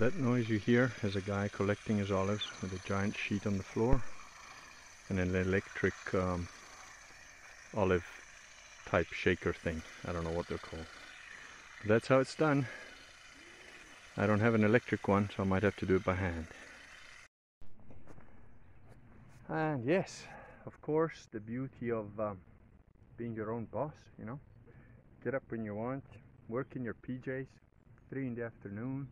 that noise you hear is a guy collecting his olives with a giant sheet on the floor and an electric olive type shaker thing. I don't know what they're called. But that's how it's done. I don't have an electric one, so I might have to do it by hand. And yes, of course, the beauty of being your own boss, you know. Get up when you want, work in your PJs, 3 in the afternoon.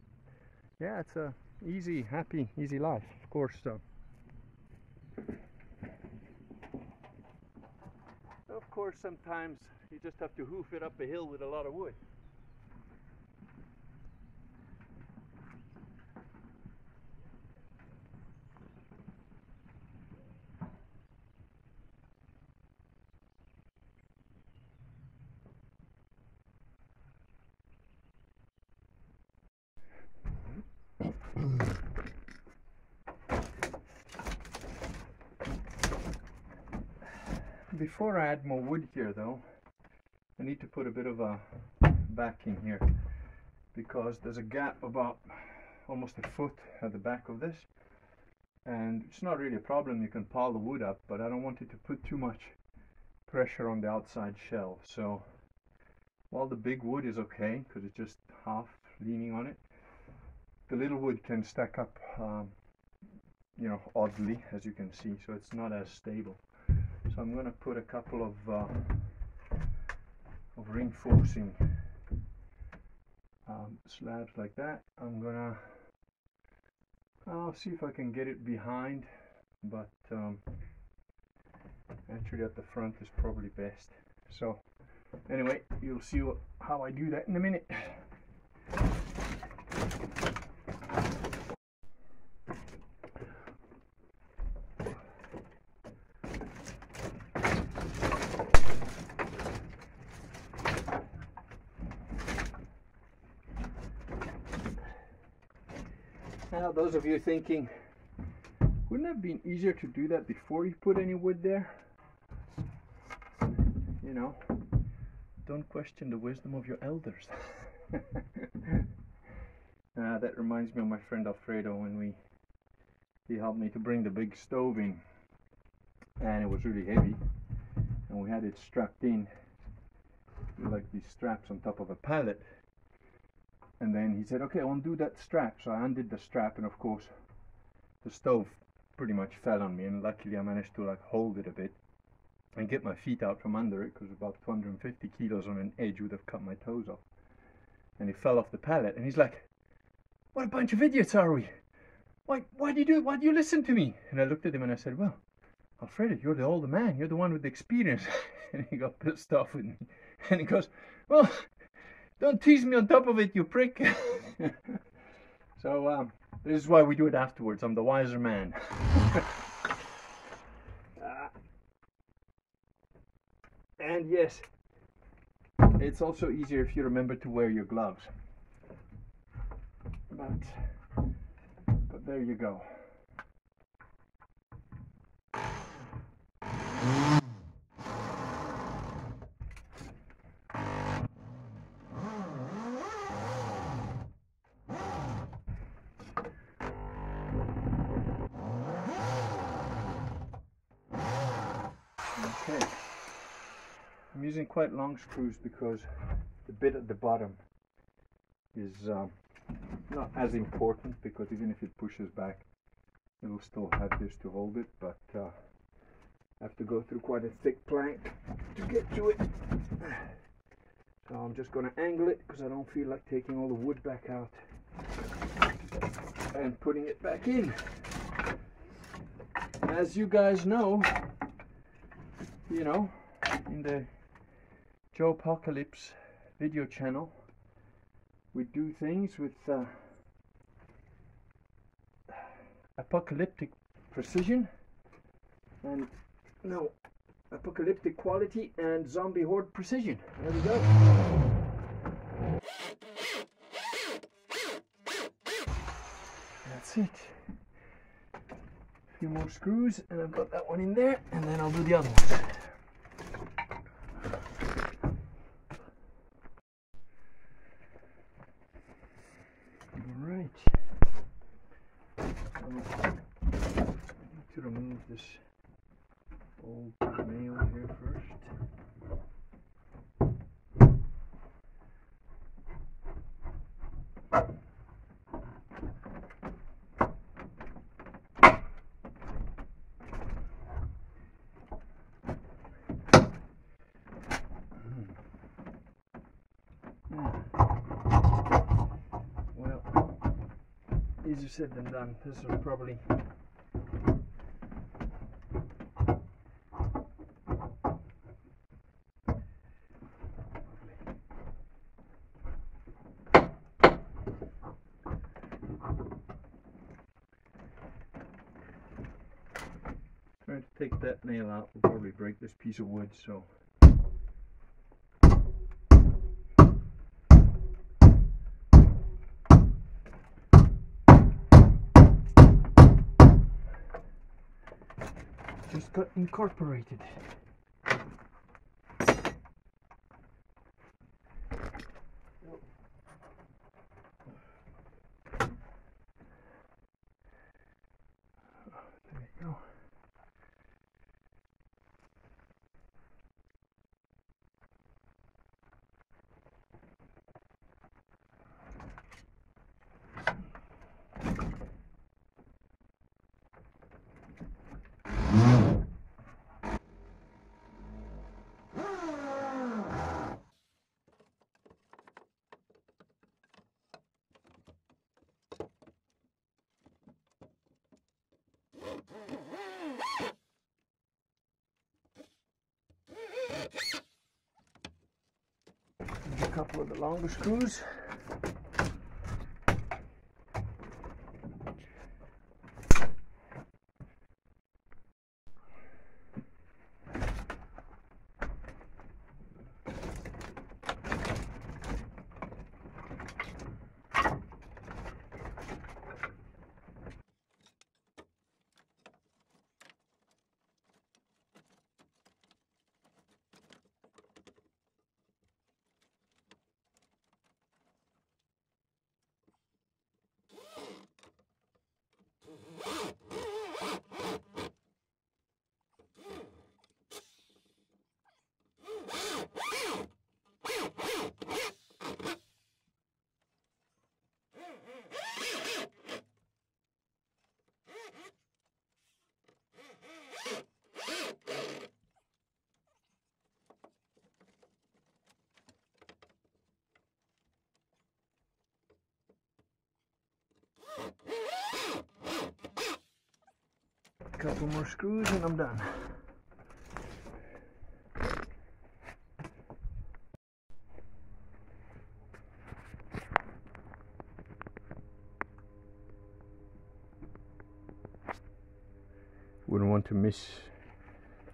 Yeah, it's a easy, happy, easy life, of course. Of course, sometimes you just have to hoof it up a hill with a lot of wood. Before I add more wood here though, I need to put a bit of a backing here, because there's a gap about almost a foot at the back of this, and it's not really a problem. You can pile the wood up, but I don't want it to put too much pressure on the outside shell. So while the big wood is okay because it's just half leaning on it, the little wood can stack up you know, oddly, as you can see, so it's not as stable. So I'm going to put a couple of reinforcing slabs like that. I'll see if I can get it behind, but actually at the front is probably best. So anyway, you'll see how I do that in a minute. Now, those of you thinking, wouldn't it have been easier to do that before you put any wood there? You know, don't question the wisdom of your elders. That reminds me of my friend Alfredo when he helped me to bring the big stove in, and it was really heavy, and we had it strapped in with like these straps on top of a pallet. And then he said, okay, I undo that strap. So I undid the strap, and of course the stove pretty much fell on me, and luckily I managed to like hold it a bit and get my feet out from under it, because about 250 kilos on an edge would have cut my toes off. And it fell off the pallet, and he's like, what a bunch of idiots are we? Why do you do it? Why do you listen to me? And I looked at him and I said, well, Alfredo, you're the older man, you're the one with the experience. And he got pissed off with me, and he goes, well, don't tease me on top of it, you prick. So this is why we do it afterwards. I'm the wiser man. And yes, it's also easier if you remember to wear your gloves. But there you go. Okay, I'm using quite long screws because the bit at the bottom is not as important, because even if it pushes back, it will still have this to hold it, but I have to go through quite a thick plank to get to it. So I'm just going to angle it because I don't feel like taking all the wood back out and putting it back in. As you guys know, you know, in the Joe Apocalypse video channel, we do things with apocalyptic precision and apocalyptic quality and zombie horde precision. There we go. That's it. A few more screws and I've got that one in there, and then I'll do the other one. Alright. nail here first. Well, easier said than done. This will probably trying to take that nail out will probably break this piece of wood, so just got incorporated. There you go. A couple of the longer screws. Couple more screws and I'm done. Wouldn't want to miss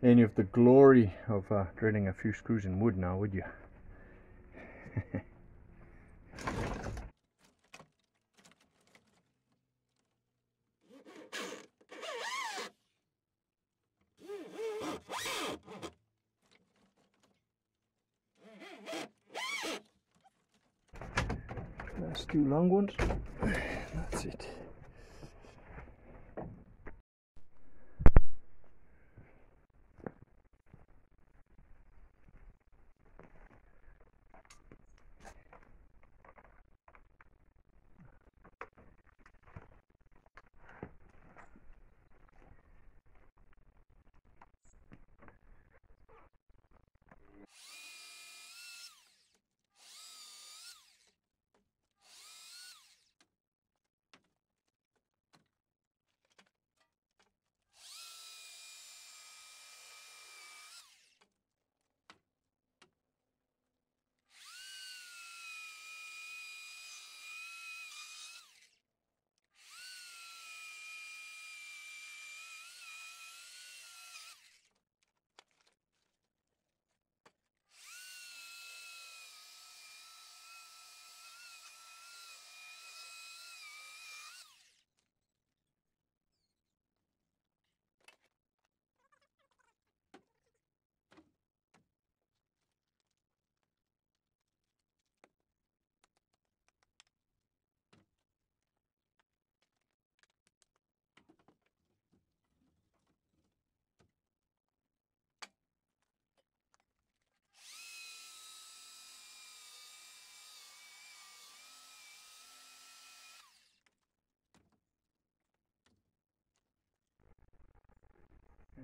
any of the glory of drilling a few screws in wood now, would you? Last two long ones. That's it.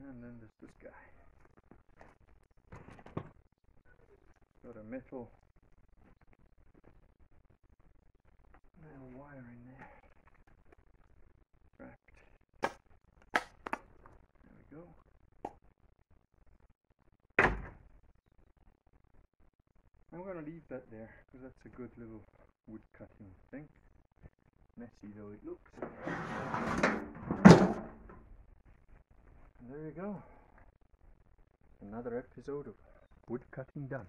And then there's this guy. Got a metal wire in there. Wrapped. There we go. I'm going to leave that there because that's a good little wood cutting thing. Messy though it looks. And there you go. Another episode of wood cutting done.